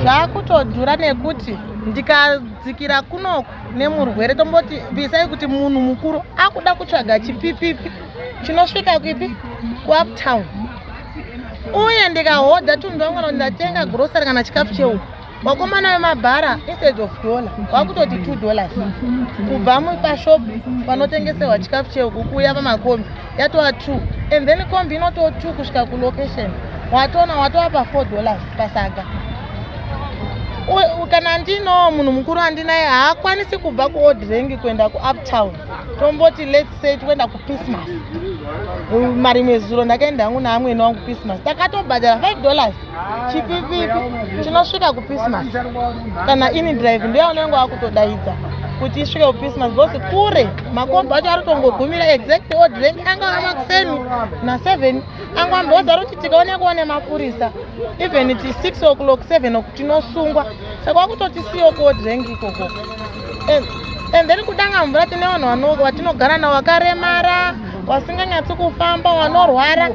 zvakutodhura nekuti ndikadzikira kunoku nemurwere tomboti bvisai kuti munhu mukuru akuda kutsvaga chipipipi chinosvika kuipi kuuptown, uye ndikahodha tundongano ndatenga grocery kana chikafu cheuku, wakomana wemabhara instead of $1 wakutoti $2 kubva mupashopu panotengeserwa chikafu cheuku kuuya pamakombi yatova 2, and then kombi inotova 2 kusvika kulocation watona watova $4 pasaga. Kana ndino munhu mukuru andinaye haakwanisi kubva kuold range kuenda kuuptown, tomboti let's say toenda kuPeacemas. Marimwe zuro ndakaenda hangu naamweni wangu Peacemas, takatobhadhara $5 chipipipi chinosvika kuPeacemas. Kana InDrive ndiye unenge wakutodaidza kuti isvike kuPeacemas because kure makombi acho ari kutongogumira exact old range angava makuseni na7 angwamboza kuti tikaonekwa nemapurisa even ti 6 o'clock 7 o'clock tinosungwa, saka wakutoti siyo old range ikoko. And then kudanga mvura tine vanhu vatinogara navo vakaremara, vasinganyatsi kufamba, vanorwara,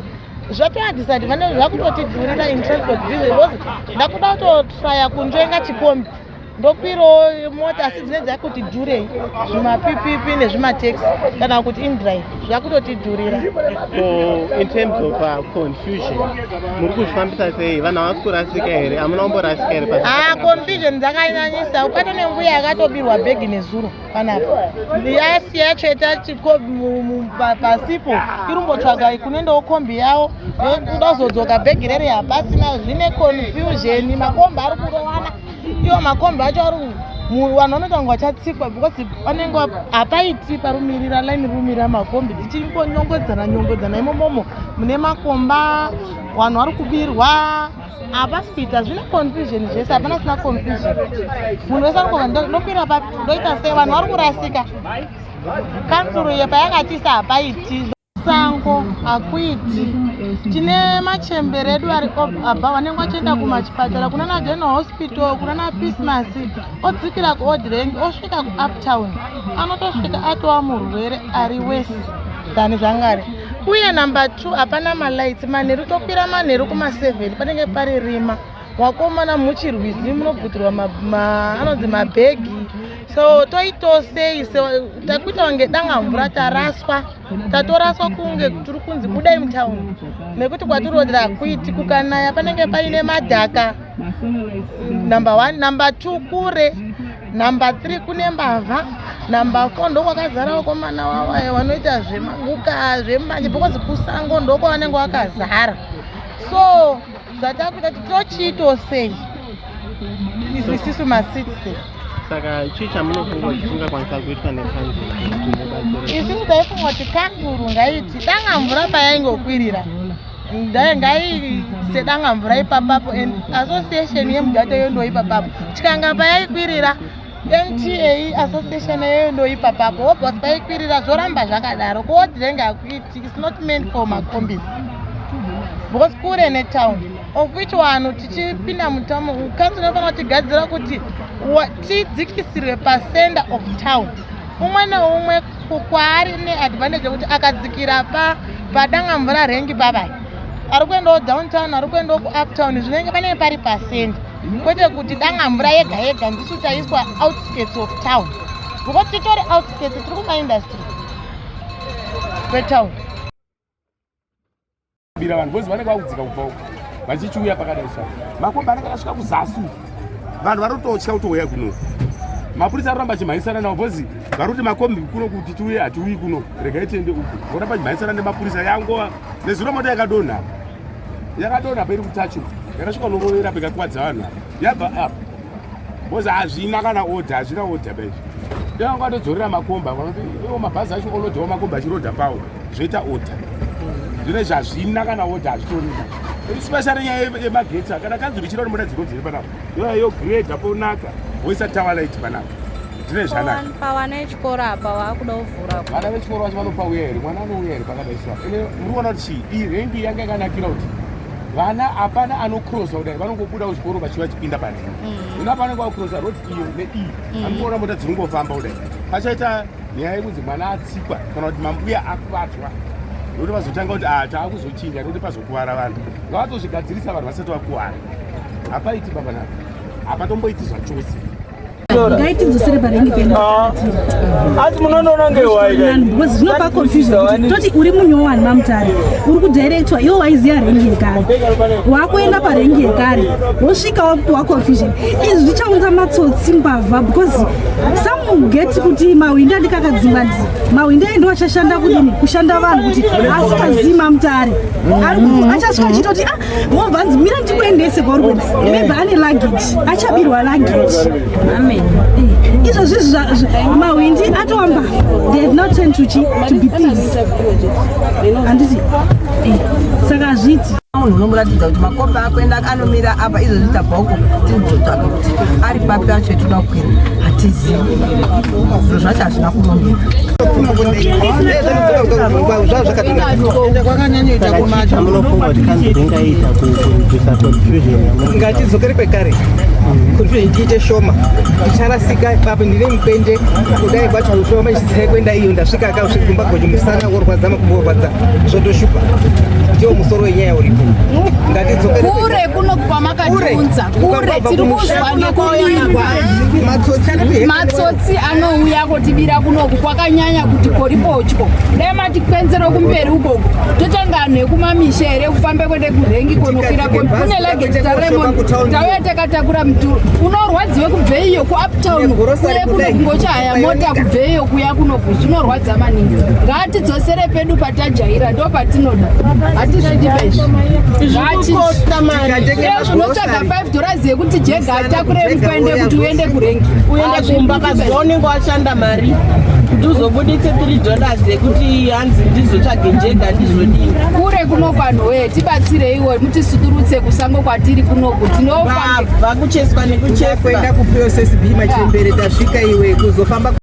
zvatoadisadvantage zvakutotidhurira in transport because ndakuda kutotraya kunzvenga chikombi ndokwirawo mota asi dzinenge dzakutidhurei zvimapipipi nezvimateksi kana kuti InDrive zvakutotidhurira. So in terms of confusion, muri kuzvifambisa sei? Vanhu havasi kurasika here? Hamuna kumborasika here pasi? Confusion dzakanyanyisa. Ukato nembuya yakatobirwa bhegi nezuro panapa, yasiya cheta pasipo irumbotsvaga kunendawo kombi yawo yokuda kuzodzoka bhegi rere hapasina. Zvine confusion, makombi ari kurowana, iwo makombi acho ari vanhu vanoita kunge vachatsikwa because vanenge hapaiti parumirira line rumirira makombi dzichimbonyongodzana imomomo mune makomba, vanhu vari kubirwa hapasi kuita. Zvine confusion zvese, hapana sina confusion. Munhu wese ari ndokwira ndoita sei, vanhu vari kurasika. Kansuru yepayakatisa hapaiti sango hakuiti. Tine machembere edu ari abva vanenge vachienda kumachipatara kunana General Hospital, kunana Peacemas, odzikira kuold range osvika kuuptown, anotosvika atova murwere ari wese than zvangari. Uye number 2 hapana malights, manheru tokwira manheru kuma7 panenge pari rima, wakomana muchirwizi munobvutirwa anonzi mabhegi. So toitosei takuita kunge danga mvura taraswa, tatoraswa kunge turi kunzi budai mutown, nekuti kwatirodera kuiti kukanaya panenge paine madhaka. Number 1, number 2 kure, number 3 kune mbavha, number 4 ndokwakazara vakomana vavayo vanoita zvemaguka zvemanje because kusango ndoko vanenge vakazara. So zvatakuita tochiitosei isisu macitizen. Saka chii chamunofunga kuti chingakwanisa kuitwa nekanzuru? Isusu taifunga kuti kanzuru ngaiti danga mvura payaingokwirira ngaiise danga mvura ipapapo, and association yemudhata iyo ndoipapapo. Chikanga payaikwirira NTA association iyo ndoipapapo, obviously paikwirira zvoramba zvakadaro. Kuodrenga hakuiti, it's not meant for makombis because kure netown, of which vanhu tichipinda mutamu kanzuru inofanira kutigadzira kuti tidzikisirwe pasender of town. Umwe neumwe kwaari neadvantage yekuti akadzikira padanga mvura rengi babai, ari kuendawo downtown, ari kuendawo kuuptown, zvinenge panenge pari pasenda, kwete kuti danga mvura yega yega ndisu taiswa outskirts of town, because titori outskirts tiri kumaindustry kwetown. Bira vanhu bozi vanenge vakudzika kubva vachichiuya pakadaisa makombi anenge asvika kuzasi, vanhu varototya kutouya kuno. Mapurisa aramba achimhanyisana navo bozi vari kuti makombi kuno kuti tiuye hatiuyi kuno, regai tiende uku. Voramba achimhanyisana nemapurisa yangova nezuro moto yakadonha pairi kutacho, yakasvika unorovera pekakuvadza vanhu yabva apa bozi hazvina kana odha, hazvina odha baizvi. Ndovanga vatodzorera makomba vanoti iwo mabhazi acho olodhawo makombi achirodha pawo zvoita odha. Zvine zvazvina kana odha hazvitorina. Especially nyaya yemagetsi, kana kanzuru ichida kuti mota dziri panapa yoyo grade ponaka voisa tower light panapa, zvine zvanaka. Pavana vechikoro apa vakuda kuvhura, vana vechikoro vacho vanopauya here, mwana anouya here pakadaiswa. Muri kuona kuti chii iyi rengi yanga yakanakira kuti vana hapana anokrosa kudai, vanongobuda kuchikoro vachiva chipinda panenge ino apanenge vakrosa roti iyo neiyi, anoona mota dzinongofamba kudai. Pachaita nyaya yekunzi mwana atsikwa kana kuti mambuya akuvatwa, ndokuti vazotanga kuti taakuzochinja ndokuti pazokuvara vanhu. Ngavatozvigadzirisa vanhu vasati vakuwara. hapaiti baba napa hapatomboiti zvachose ngaitidzosere parengi asi munonoona because zvinopa confusion toti uri munyowani mamutare uri kudirectwa iwo waiziya rengi yekare wakuenda parengi yekare wosvika wapiwa confusion izvi zvichaunza matsotsi mbavha because some get kuti mawindi andikakadzimba ndizi mawindi aendo achashanda kudini kushanda vanhu kuti asikazivi mamutare achasvika achitoti mobvanzi mira ndikuendese kwauri kuenda maybe ane luggage achabirwa luggage amen izvozvi mawindi atoamba they have not turned to be thieves handiti saka zviti munhu unomuratidza kuti makombi akuenda anomira apa izvozvi tabhauko tinototsvaka kuti ari papi kacho etoda kukwira hatizivi zviro zvacho hazvina kunomira ngatidzokere kwekare confusion tiite shoma ticharasika papo ndine mukwende kudai kwacho ushoma ichitsai kwenda iyo ndasvika akausvika kumba gojo musana worwadza makumbo orwadza zvotoshupa ndiwo musoro wenyaya uripo ngatidzokere kure kuno kwamakatiunza kure tiri kuzwa ngekubirwa matsotsi anouya kutibira kunoku kwakanyanya kuti kori potyo dai matikwenzero kumberi ukoko totanga nekumamisha here kufambe kwende kurengi konokwira kune lageji taremon tauya takatakura muturu unorwadziwe kubve iyo kuuptown uye kuno kungochaya mota kubve iyo kuya kunoku zvinorwadza maningi ngatidzosere pedu patajaira ndo patinoda hatizvidi bezvi zvinotsvaga $5 yekuti jega atakure mukwende kuti uende kurengi uende kumba kazoonenge washanda mari kuti uzobuditse $3 yekuti hanzi ndizotsvage jega ndizvodini kure kunoku anhu wee tibatsireiwo mutisudurutse kusango kwatiri kunoku tinobva kucheswa nekucheswa kuenda kuprocess b machembere tasvika iwe kuzofamba